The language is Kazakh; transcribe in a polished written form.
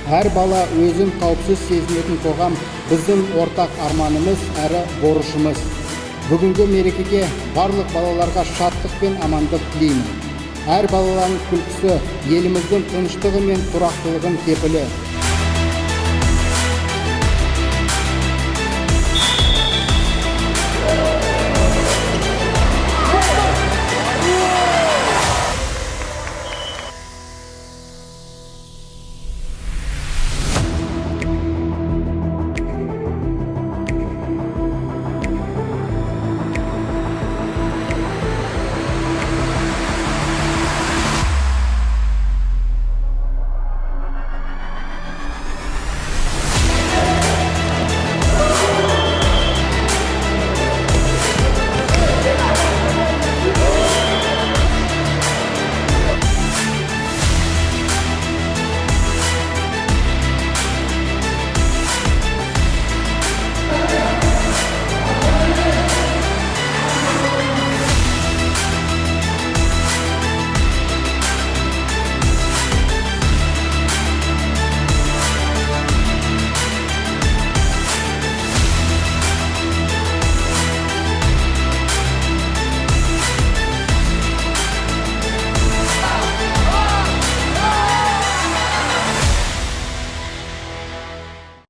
Әр бала өзін қауіпсіз сезінетін қоғам біздің ортақ арманымыз әрі борышымыз. Бүгінгі мерекеге барлық балаларға шаттық пен амандық тілеймін. Әр баланың күлкісі еліміздің тыныштығы мен тұрақтылығын кепілі.